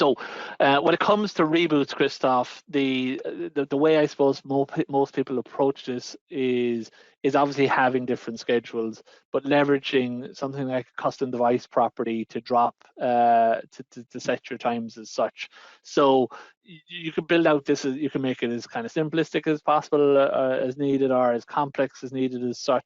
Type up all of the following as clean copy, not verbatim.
So when it comes to reboots, Christoph, the way I suppose most people approach this is obviously having different schedules, but leveraging something like a custom device property to drop to set your times as such. So you can build out this, you can make it as kind of simplistic as possible as needed, or as complex as needed as such.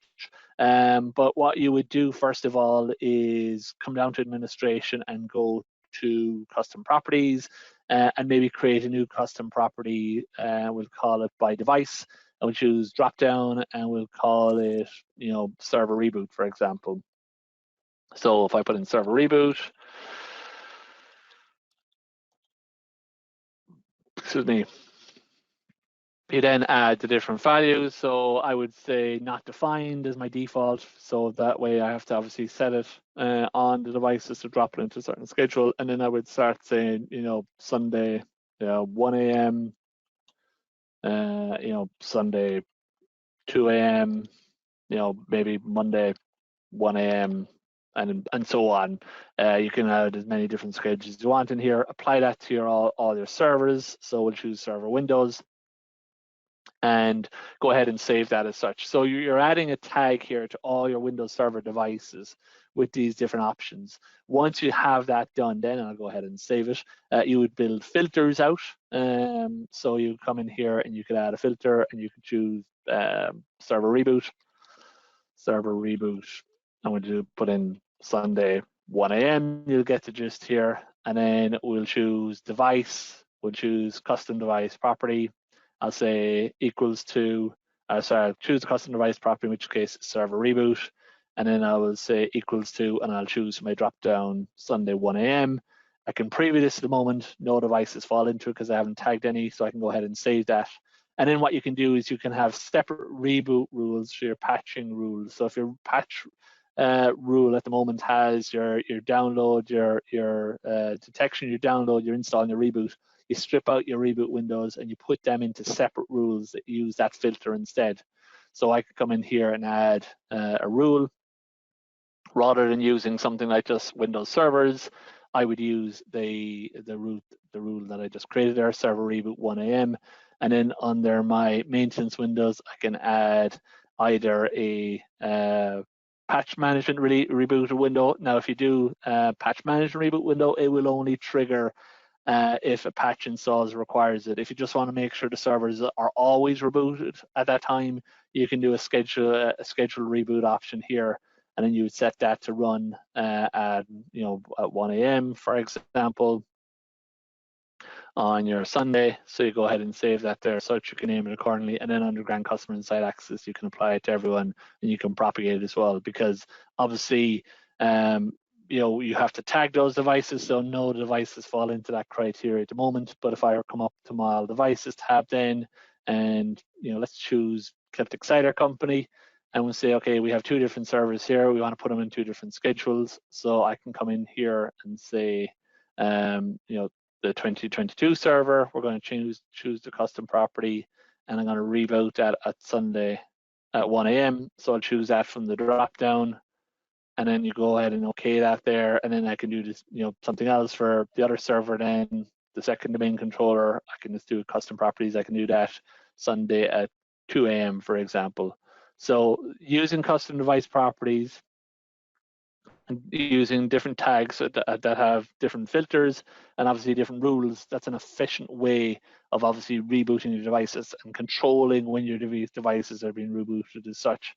But what you would do first of all is come down to administration and go to custom properties and maybe create a new custom property. We'll call it by device, and we'll choose drop down and we'll call it, you know, server reboot, for example. So if I put in server reboot, excuse me, you then add the different values. So I would say not defined as my default. So that way I have to obviously set it on the devices to drop it into a certain schedule. And then I would start saying, you know, Sunday, 1 a.m., you know, Sunday, 2 a.m., you know, maybe Monday, 1 a.m., and so on. You can add as many different schedules as you want in here. Apply that to your all your servers. So we'll choose server Windows and go ahead and save that as such. So you're adding a tag here to all your Windows Server devices with these different options. Once you have that done, then I'll go ahead and save it. You would build filters out. So you come in here and you can add a filter and you can choose server reboot. I'm going to put in Sunday 1 a.m. You'll get the gist here. And then we'll choose device. We'll choose custom device property. I'll say equals to, sorry, I'll choose custom device property, in which case server reboot. And then I will say equals to, and I'll choose my drop down Sunday 1 a.m. I can preview this at the moment. No devices fall into it because I haven't tagged any, so I can go ahead and save that. And then what you can do is you can have separate reboot rules for your patching rules. So if your patch rule at the moment has your download, your detection, your download, your install, and your reboot, you strip out your reboot windows and you put them into separate rules that use that filter instead. So I could come in here and add a rule. Rather than using something like just Windows servers, I would use the rule that I just created there, server reboot 1 a.m. And then under my maintenance windows, I can add either a patch management reboot window. Now, if you do patch management reboot window, it will only trigger if a patch installs requires it. If you just want to make sure the servers are always rebooted at that time, you can do a schedule reboot option here, and then you would set that to run at 1 a.m. for example on your Sunday. So you go ahead and save that there, so that you can name it accordingly. And then under Grant Customer Insight Access, you can apply it to everyone, and you can propagate it as well, because obviously you have to tag those devices, so no devices fall into that criteria at the moment. But if I come up to my all devices tab then, and let's choose Ecliptic Cider Company, and we'll say, okay, we have two different servers here, we want to put them in two different schedules. So I can come in here and say the 2022 server, we're going to choose the custom property, and I'm going to reboot that at Sunday at 1 a.m. So I'll choose that from the drop down, and then you go ahead and okay that there, and then I can do this, something else for the other server. Then the second domain controller, I can just do custom properties. I can do that Sunday at 2 a.m. for example. So using custom device properties and using different tags that have different filters and obviously different rules, that's an efficient way of obviously rebooting your devices and controlling when your devices are being rebooted as such.